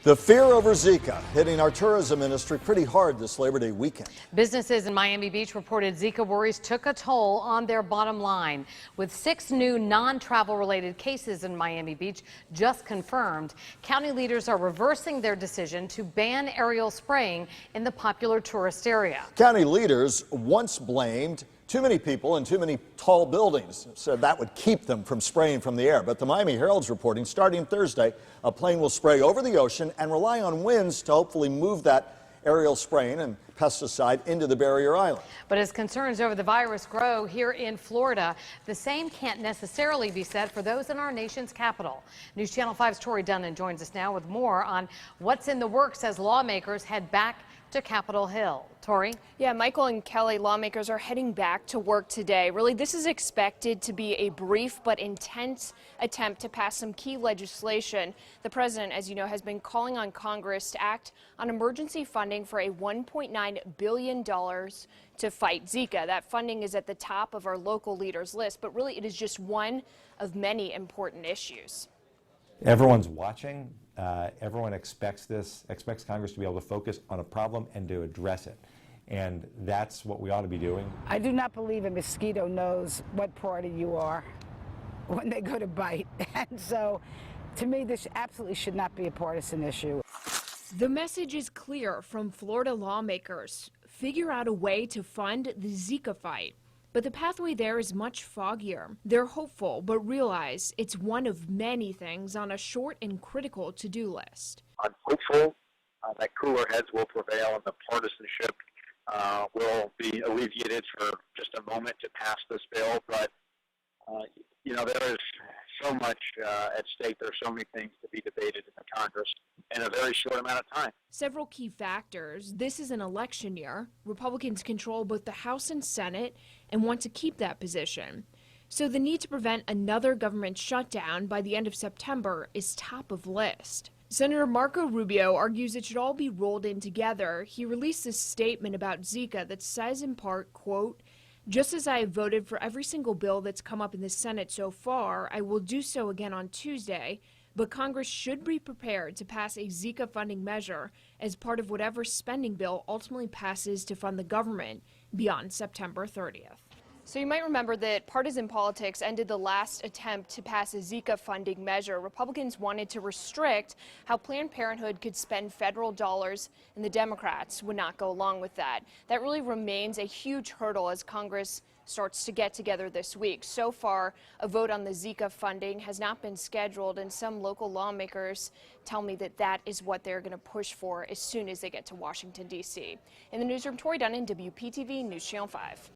The fear over Zika hitting our tourism industry pretty hard this Labor Day weekend. Businesses in Miami Beach reported Zika worries took a toll on their bottom line. With 6 new non-travel related cases in Miami Beach just confirmed, county leaders are reversing their decision to ban aerial spraying in the popular tourist area. County leaders once blamed too many people in too many tall buildings, said that would keep them from spraying from the air. But the Miami Herald's reporting starting Thursday, a plane will spray over the ocean and rely on winds to hopefully move that aerial spraying and pesticide into the barrier island. But as concerns over the virus grow here in Florida, the same can't necessarily be said for those in our nation's capital. News Channel 5's Tori Dunnan joins us now with more on what's in the works as lawmakers head back to Capitol Hill. Tori? Yeah, Michael and Kelly, lawmakers are heading back to work today. Really, this is expected to be a brief but intense attempt to pass some key legislation. The president, as you know, has been calling on Congress to act on emergency funding for a $1.9 billion to fight Zika. That funding is at the top of our local leaders list, but really it is just one of many important issues. Everyone's watching. Everyone expects Congress to be able to focus on a problem and to address it. And that's what we ought to be doing. I do not believe a mosquito knows what party you are when they go to bite. And so, to me, this absolutely should not be a partisan issue. The message is clear from Florida lawmakers. Figure out a way to fund the Zika fight. But the pathway there is much foggier. They're hopeful, but realize it's one of many things on a short and critical to-do list. I'm hopeful that cooler heads will prevail and the partisanship will be alleviated for just a moment to pass this bill. But, you know, there is so much at stake. There are so many things to be debated in the Congress in a very short amount of time. Several key factors. This is an election year. Republicans control both the House and Senate and want to keep that position. So the need to prevent another government shutdown by the end of September is top of list. Senator Marco Rubio argues it should all be rolled in together. He released this statement about Zika that says in part, quote, "Just as I have voted for every single bill that's come up in the Senate so far, I will do so again on Tuesday, but Congress should be prepared to pass a Zika funding measure as part of whatever spending bill ultimately passes to fund the government beyond September 30th. So you might remember that partisan politics ended the last attempt to pass a Zika funding measure. Republicans wanted to restrict how Planned Parenthood could spend federal dollars, and the Democrats would not go along with that. That really remains a huge hurdle as Congress starts to get together this week. So far, a vote on the Zika funding has not been scheduled, and some local lawmakers tell me that that is what they're going to push for as soon as they get to Washington, D.C. In the newsroom, Tori Dunnan, WPTV News Channel 5.